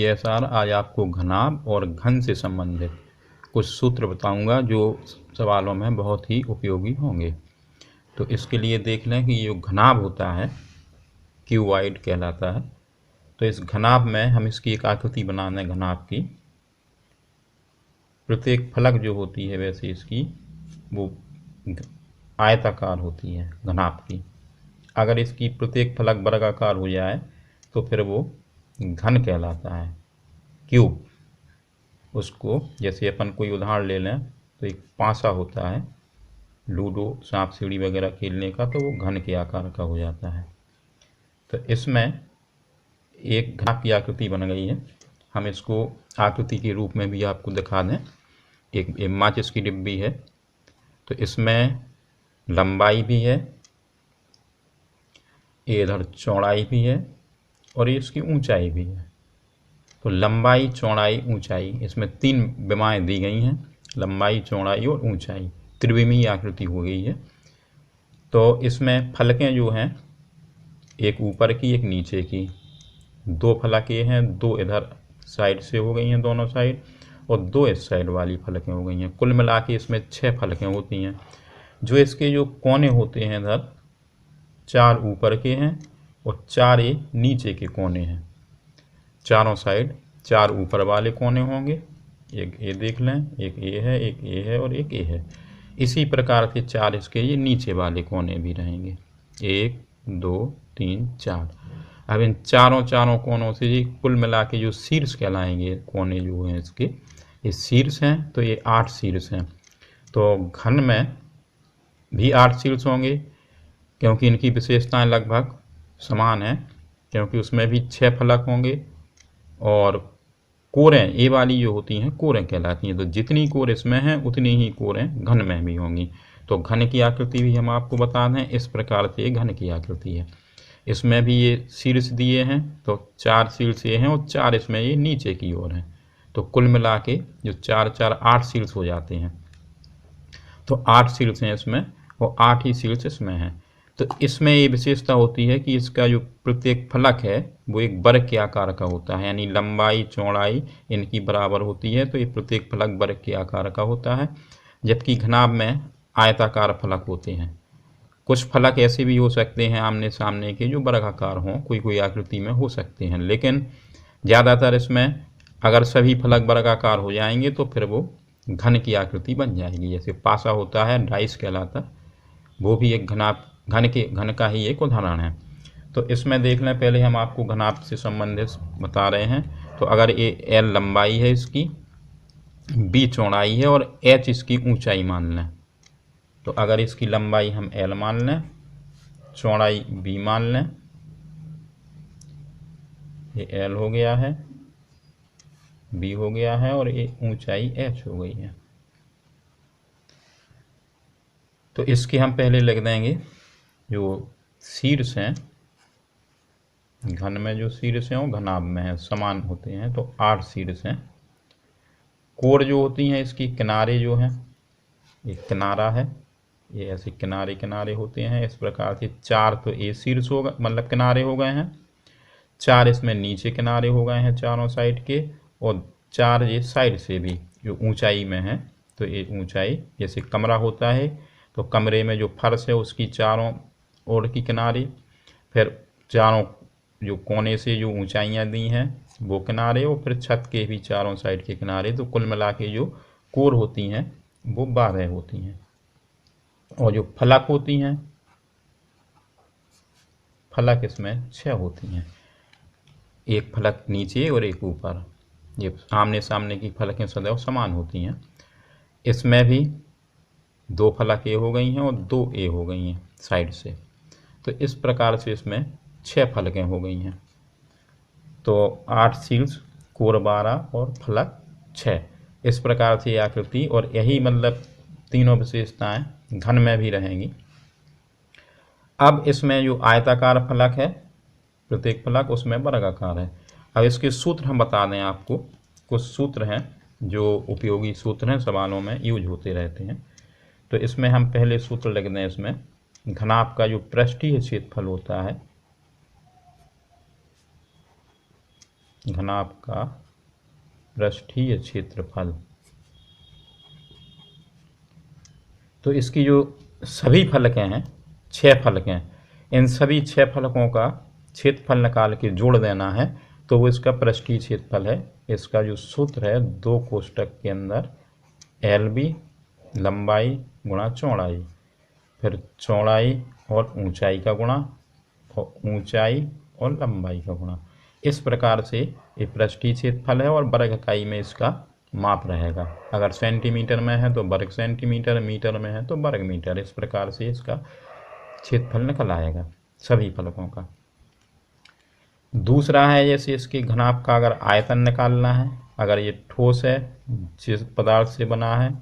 PSR आज आपको घनाभ और घन से संबंधित कुछ सूत्र बताऊंगा जो सवालों में बहुत ही उपयोगी होंगे। तो इसके लिए देख लें कि जो घनाभ होता है क्यूबॉइड कहलाता है। तो इस घनाभ में हम इसकी एक आकृति बना दें घनाभ की। प्रत्येक फलक जो होती है वैसे इसकी वो आयताकार होती है घनाभ की। अगर इसकी प्रत्येक फलक वर्गाकार हो जाए तो फिर वो घन कहलाता है, क्यूब। उसको जैसे अपन कोई उदाहरण ले लें तो एक पासा होता है लूडो सांप सीढ़ी वगैरह खेलने का, तो वो घन के आकार का हो जाता है। तो इसमें एक घनाभ की आकृति बन गई है। हम इसको आकृति के रूप में भी आपको दिखा दें। एक माचिस की डिब्बी है, तो इसमें लंबाई भी है, इधर चौड़ाई भी है और इसकी ऊंचाई भी है। तो लंबाई, चौड़ाई, ऊंचाई, इसमें 3 विमाएँ दी गई हैं, लंबाई, चौड़ाई और ऊंचाई। त्रिविमीय आकृति हो गई है। तो इसमें फलकें जो हैं एक ऊपर की एक नीचे की, 2 फलकें हैं, 2 इधर साइड से हो गई हैं दोनों साइड और 2 इस साइड वाली फलकें हो गई हैं। कुल मिला के इसमें 6 फलकें होती हैं। जो इसके जो कोने होते हैं इधर 4 ऊपर के हैं और 4 ये नीचे के कोने हैं। चारों साइड 4 ऊपर वाले कोने होंगे, एक ये देख लें, एक ये है, एक ये है और एक ये है। इसी प्रकार से 4 इसके ये नीचे वाले कोने भी रहेंगे, 1 2 3 4। अब इन चारों कोनों से ये कुल मिला के जो शीर्ष कहलाएंगे कोने जो हैं इसके, ये शीर्ष हैं। तो ये 8 शीर्ष हैं। तो घन में भी 8 शीर्ष होंगे क्योंकि इनकी विशेषताएं लगभग समान हैं, क्योंकि उसमें भी 6 फलक होंगे और कोरें ये वाली जो होती हैं कोरें कहलाती हैं। तो जितनी कोर इसमें हैं उतनी ही कोरें घन में भी होंगी। तो घन की आकृति भी हम आपको बता दें, इस प्रकार से घन की आकृति है। इसमें भी ये शीर्ष दिए हैं, तो 4 शीर्ष ये हैं और 4 इसमें ये नीचे की ओर हैं। तो कुल मिला के जो 4 4 8 शीर्ष हो जाते हैं। तो 8 शीर्ष हैं इसमें और 8 ही शीर्ष इसमें हैं। तो इसमें ये विशेषता होती है कि इसका जो प्रत्येक फलक है वो एक वर्ग के आकार का होता है, यानी लंबाई चौड़ाई इनकी बराबर होती है। तो ये प्रत्येक फलक वर्ग के आकार का होता है, जबकि घनाभ में आयताकार फलक होते हैं। कुछ फलक ऐसे भी हो सकते हैं आमने सामने के जो वर्गाकार हों, कोई आकृति में हो सकते हैं, लेकिन ज़्यादातर इसमें अगर सभी फलक वर्गाकार हो जाएंगे तो फिर वो घन की आकृति बन जाएगी। जैसे पासा होता है डाइस कहलाता, वो भी एक घन का ही एक उदाहरण है। तो इसमें देख लें, पहले हम आपको घनाभ से संबंधित बता रहे हैं। तो अगर ये L लंबाई है इसकी, B चौड़ाई है और H इसकी ऊंचाई मान लें। तो अगर इसकी लंबाई हम L मान लें, चौड़ाई B मान लें, ये L हो गया है, B हो गया है और ये ऊंचाई H हो गई है। तो इसके हम पहले लिख देंगे जो शीर्ष हैं, घन में जो शीर्ष हैं वो घनाभ में है समान होते हैं। तो 8 शीर्ष हैं। कोर जो होती हैं इसकी किनारे जो हैं, एक किनारा है, ये ऐसे किनारे होते हैं। इस प्रकार से 4 तो ये शीर्ष हो गए, मतलब किनारे हो गए हैं, 4 इसमें नीचे किनारे हो गए हैं चारों साइड के, और 4 ये साइड से भी जो ऊंचाई में है। तो ये ऊंचाई, जैसे कमरा होता है तो कमरे में जो फर्श है उसकी चारों ओर की किनारे, फिर चारों जो कोने से जो ऊंचाइयां दी हैं वो किनारे, और फिर छत के भी चारों साइड के किनारे। तो कुल मिला के जो कोर होती हैं वो 12 होती हैं। और जो फलक होती हैं, फलक इसमें 6 होती हैं, एक फलक नीचे और एक ऊपर। ये आमने सामने की फलकें सदैव समान होती हैं। इसमें भी 2 फलक ए हो गई हैं और 2 ए हो गई हैं साइड से। तो इस प्रकार से इसमें 6 फलकें हो गई हैं। तो 8 शीर्ष, कोर 12 और फलक 6, इस प्रकार से आकृति, और यही मतलब तीनों विशेषताएं घन में भी रहेंगी। अब इसमें जो आयताकार फलक है प्रत्येक फलक, उसमें वर्गाकार है। अब इसके सूत्र हम बता दें आपको, कुछ सूत्र हैं जो उपयोगी सूत्र हैं, सवालों में यूज होते रहते हैं। तो इसमें हम पहले सूत्र लिख दें। इसमें घनाभ का जो पृष्ठीय क्षेत्रफल होता है घनाभ का पृष्ठीय क्षेत्रफल। तो इसकी जो सभी फलकें हैं, 6 फलकें, इन सभी 6 फलकों का क्षेत्रफल निकाल के जोड़ देना है तो वो इसका पृष्ठीय क्षेत्रफल है। इसका जो सूत्र है 2 कोष्ठक के अंदर LB लंबाई गुणा चौड़ाई, फिर चौड़ाई और ऊंचाई का गुणा, और ऊंचाई और लंबाई का गुणा। इस प्रकार से ये पृष्ठीय क्षेत्रफल है और वर्ग इकाई में इसका माप रहेगा। अगर सेंटीमीटर में है तो वर्ग सेंटीमीटर, मीटर में है तो वर्ग मीटर। इस प्रकार से इसका क्षेत्रफल निकल आएगा सभी फलकों का। दूसरा है जैसे इसके घनाभ का अगर आयतन निकालना है, अगर ये ठोस है, जिस पदार्थ से बना है,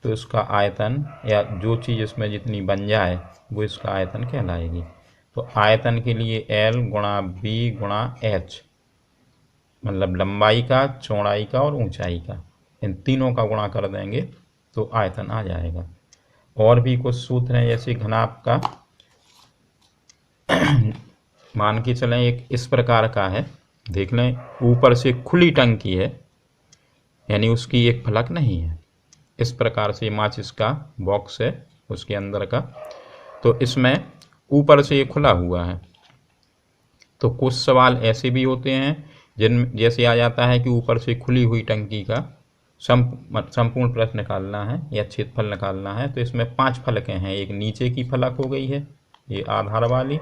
तो इसका आयतन या जो चीज़ इसमें जितनी बन जाए वो इसका आयतन कहलाएगी। तो आयतन के लिए L गुणा B गुणा H, मतलब लंबाई का, चौड़ाई का और ऊंचाई का, इन तीनों का गुणा कर देंगे तो आयतन आ जाएगा। और भी कुछ सूत्र हैं जैसे घनाभ का मान के चलें एक इस प्रकार का है, देख लें, ऊपर से खुली टंकी है यानी उसकी एक फलक नहीं है। इस प्रकार से माचिस का बॉक्स है उसके अंदर का, तो इसमें ऊपर से ये खुला हुआ है। तो कुछ सवाल ऐसे भी होते हैं जिन जैसे आ जाता है कि ऊपर से खुली हुई टंकी का संपूर्ण प्रश्न निकालना है या क्षेत्रफल निकालना है, तो इसमें 5 फलकें हैं। एक नीचे की फलक हो गई है ये आधार वाली,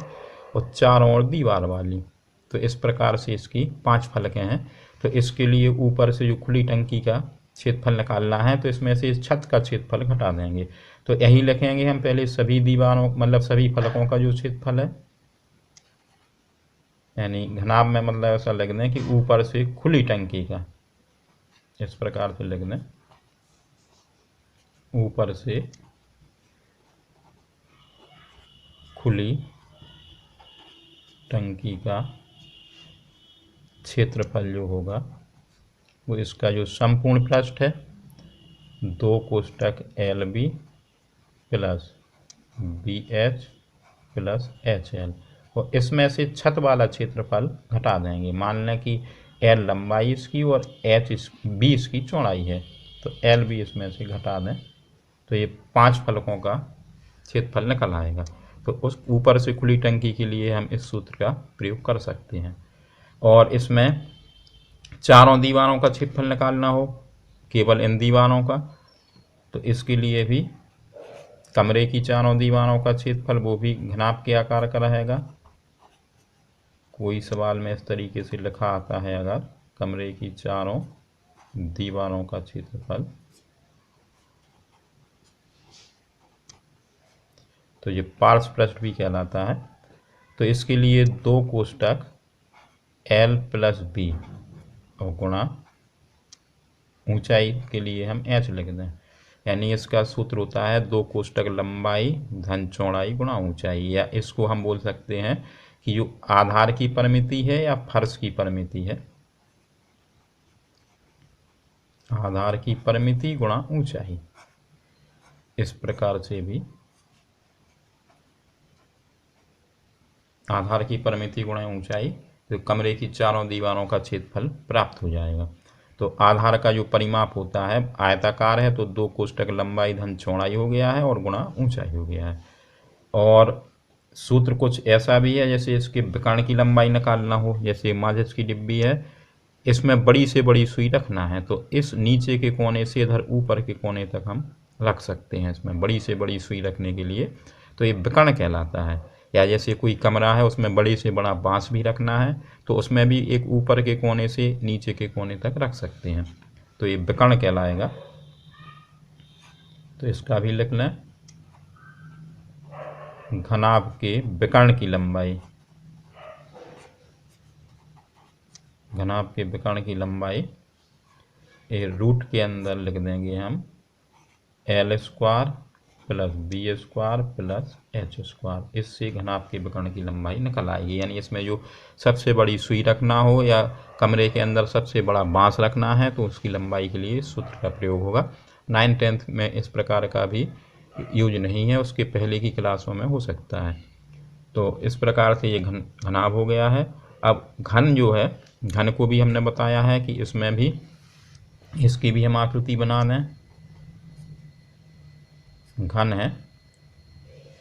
और 4 और दीवार वाली। तो इस प्रकार से इसकी 5 फलकें हैं। तो इसके लिए ऊपर से जो खुली टंकी का क्षेत्रफल निकालना है तो इसमें से इस छत का क्षेत्रफल घटा देंगे। तो यही लिखेंगे हम पहले सभी दीवारों, मतलब सभी फलकों का जो क्षेत्रफल है, यानी घनाभ में मतलब ऐसा लिख दें कि ऊपर से खुली टंकी का, इस प्रकार से लिख दें, ऊपर से खुली टंकी का क्षेत्रफल जो होगा वो इसका जो संपूर्ण पृष्ठ है 2 कोष्ठक LB plus BH plus HL, और इसमें से छत वाला क्षेत्रफल घटा देंगे। मान लें कि L लंबाई इसकी और B इसकी चौड़ाई है, तो LB इसमें से घटा दें तो ये 5 फलकों का क्षेत्रफल निकल आएगा। तो उस ऊपर से खुली टंकी के लिए हम इस सूत्र का प्रयोग कर सकते हैं। और इसमें चारों दीवारों का क्षेत्रफल निकालना हो, केवल इन दीवारों का, तो इसके लिए भी कमरे की चारों दीवारों का क्षेत्रफल वो भी घनाभ के आकार का रहेगा। कोई सवाल में इस तरीके से लिखा आता है, अगर कमरे की चारों दीवारों का क्षेत्रफल, तो ये पार्श्व पृष्ठ भी कहलाता है। तो इसके लिए 2 कोष्ठक L प्लस B और गुणा ऊंचाई के लिए हम H लिख दें, यानी इसका सूत्र होता है 2 कोष्ठक लंबाई धन चौड़ाई गुणा ऊंचाई। या इसको हम बोल सकते हैं कि जो आधार की परिमिति है या फर्श की परिमिति है, आधार की परिमिति गुणा ऊंचाई, इस प्रकार से भी आधार की परिमिति गुणा ऊंचाई, तो कमरे की चारों दीवारों का क्षेत्रफल प्राप्त हो जाएगा। तो आधार का जो परिमाप होता है आयताकार है, तो 2 कोष्ठक लंबाई धन चौड़ाई हो गया है और गुणा ऊंचाई हो गया है। और सूत्र कुछ ऐसा भी है जैसे इसके विकर्ण की लंबाई निकालना हो, जैसे माचिस की डिब्बी है, इसमें बड़ी से बड़ी सुई रखना है, तो इस नीचे के कोने से इधर ऊपर के कोने तक हम रख सकते हैं इसमें बड़ी से बड़ी सुई रखने के लिए, तो ये विकर्ण कहलाता है। या जैसे कोई कमरा है उसमें बड़े से बड़ा बांस भी रखना है, तो उसमें भी एक ऊपर के कोने से नीचे के कोने तक रख सकते हैं, तो ये विकर्ण कहलाएगा। तो इसका भी लिख लें, घनाभ के विकर्ण की लंबाई, घनाभ के विकर्ण की लंबाई ये रूट के अंदर लिख देंगे हम L square plus B square plus H square. इससे घनाभ के विकर्ण की लंबाई निकल आएगी। यानी इसमें जो सबसे बड़ी सुई रखना हो या कमरे के अंदर सबसे बड़ा बांस रखना है तो उसकी लंबाई के लिए सूत्र का प्रयोग होगा। 9th-10th में इस प्रकार का भी यूज नहीं है, उसके पहले की क्लासों में हो सकता है। तो इस प्रकार से ये घनाभ हो गया है। अब घन जो है, घन को भी हमने बताया है कि इसमें भी इसकी भी हम आकृति बना दें। घन है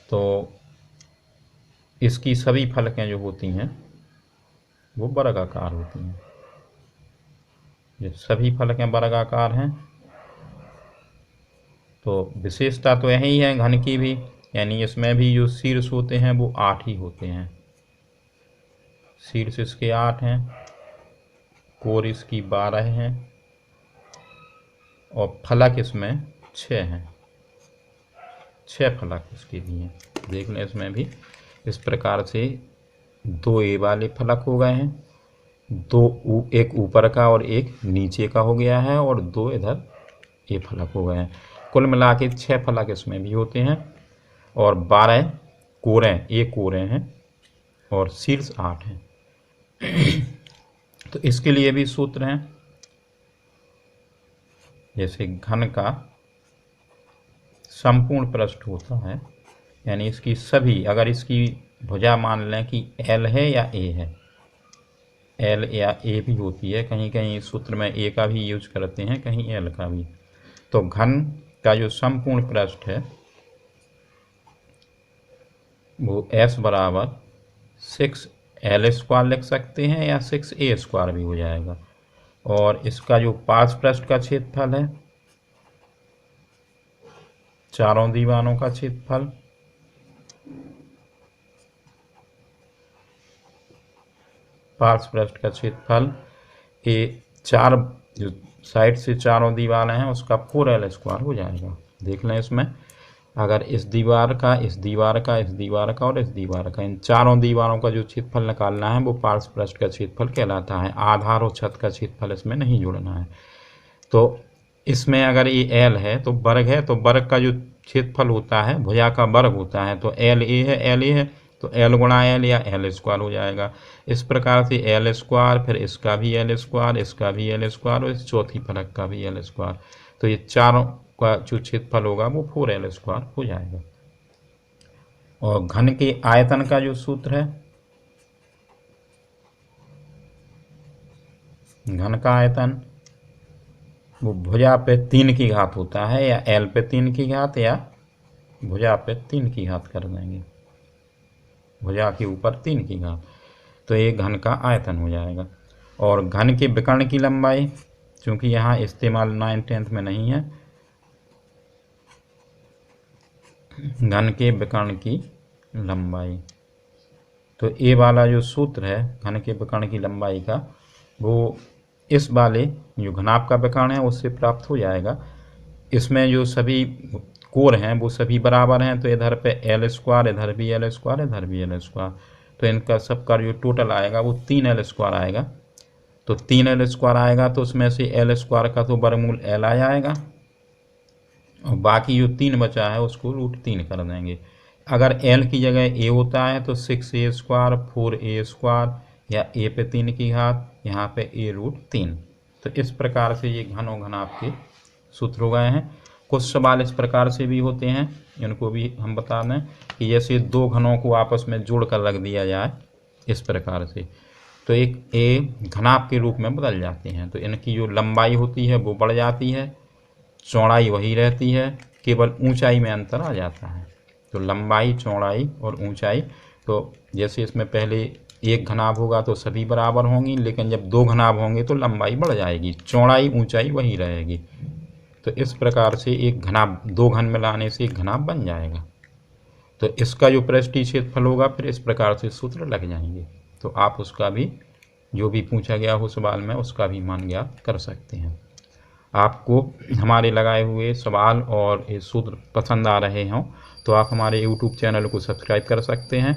तो इसकी सभी फलकें जो होती हैं वो वर्गाकार होती हैं। ये सभी फलकें वर्गाकार हैं, तो विशेषता तो यही है घन की भी, यानी इसमें भी जो शीर्ष होते हैं वो 8 ही होते हैं। शीर्ष इसके 8 हैं, कोर इसकी 12 हैं और फलक इसमें 6 हैं। 6 फलक इसके लिए देख लें। इसमें भी इस प्रकार से 2 ए वाले फलक हो गए हैं, एक ऊपर का और एक नीचे का हो गया है, और 2 इधर ए फलक हो गए हैं। कुल मिला के 6 फलक इसमें भी होते हैं और 12 कोरें, ए कोरें हैं और शीर्ष 8 हैं। तो इसके लिए भी सूत्र हैं। जैसे घन का संपूर्ण पृष्ठ होता है, यानी इसकी सभी, अगर इसकी भुजा मान लें कि एल है या ए है, एल या ए भी होती है, कहीं कहीं सूत्र में ए का भी यूज करते हैं, कहीं एल का भी। तो घन का जो संपूर्ण पृष्ठ है वो S बराबर 6L² लिख सकते हैं या 6A² भी हो जाएगा। और इसका जो पार्श्व पृष्ठ का क्षेत्रफल है, चारों दीवारों का क्षेत्रफल, पार्श्व पृष्ठ का क्षेत्रफल, ये 4 जो साइड से चारों दीवारें हैं उसका 4L² हो जाएगा। देख लें इसमें, अगर इस दीवार का, इस दीवार का, इस दीवार का और इस दीवार का, इन चारों दीवारों का जो क्षेत्रफल निकालना है वो पार्श्व पृष्ठ का क्षेत्रफल कहलाता है। आधार और छत का क्षेत्रफल इसमें नहीं जोड़ना है। तो इसमें अगर ये एल है तो वर्ग है, तो वर्ग का जो क्षेत्रफल होता है भुजा का वर्ग होता है, तो एल ए है, एल ए है तो एल गुणा एल या L² हो जाएगा। इस प्रकार से L², फिर इसका भी L², इसका भी L² और इस चौथी फलक का भी L²। तो ये चारों का जो क्षेत्रफल होगा वो 4L² हो जाएगा। और घन के आयतन का जो सूत्र है, घन का आयतन वो भुजा पे 3 की घात होता है, या L पे 3 की घात या भुजा पे 3 की घात कर देंगे, भुजा के ऊपर 3 की घात, तो ये घन का आयतन हो जाएगा। और घन के विकर्ण की लंबाई, चूंकि यहाँ इस्तेमाल 9th-10th में नहीं है, घन के विकर्ण की लंबाई, तो ये वाला जो सूत्र है घन के विकर्ण की लंबाई का, वो इस वाले जो घनाभ का विकर्ण है उससे प्राप्त हो जाएगा। इसमें जो सभी कोर हैं वो सभी बराबर हैं, तो इधर पे L², इधर भी L², इधर भी L², तो इनका सबका जो टोटल आएगा वो 3L² आएगा। तो 3L² आएगा तो उसमें से L² का तो वर्गमूल L आ जाएगा और बाकी जो 3 बचा है उसको √3 कर देंगे। अगर L की जगह A होता है तो 6A², 4A² या A पे 3 की घात, यहाँ पे A√3। तो इस प्रकार से ये घन और घनाभ के सूत्र हो गए हैं। कुछ सवाल इस प्रकार से भी होते हैं, इनको भी हम बता दें कि जैसे 2 घनों को आपस में जोड़ कर रख दिया जाए इस प्रकार से, तो एक ए घनाभ के रूप में बदल जाते हैं, तो इनकी जो लंबाई होती है वो बढ़ जाती है, चौड़ाई वही रहती है, केवल ऊंचाई में अंतर आ जाता है। तो लंबाई, चौड़ाई और ऊंचाई, तो जैसे इसमें पहले एक घनाभ होगा तो सभी बराबर होंगी, लेकिन जब 2 घनाभ होंगे तो लंबाई बढ़ जाएगी, चौड़ाई ऊंचाई वही रहेगी। तो इस प्रकार से एक घनाभ, 2 घन मिलाने से एक घनाभ बन जाएगा। तो इसका जो पृष्ठीय क्षेत्रफल होगा फिर इस प्रकार से सूत्र लग जाएंगे। तो आप उसका भी, जो भी पूछा गया हो सवाल में, उसका भी मान ज्ञात कर सकते हैं। आपको हमारे लगाए हुए सवाल और ये सूत्र पसंद आ रहे हों तो आप हमारे YouTube चैनल को सब्सक्राइब कर सकते हैं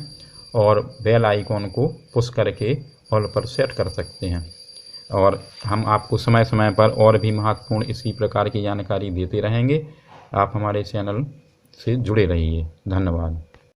और बेल आइकॉन को पुश करके ऑल पर सेट कर सकते हैं। और हम आपको समय समय पर और भी महत्वपूर्ण इसी प्रकार की जानकारी देते रहेंगे। आप हमारे चैनल से जुड़े रहिए। धन्यवाद।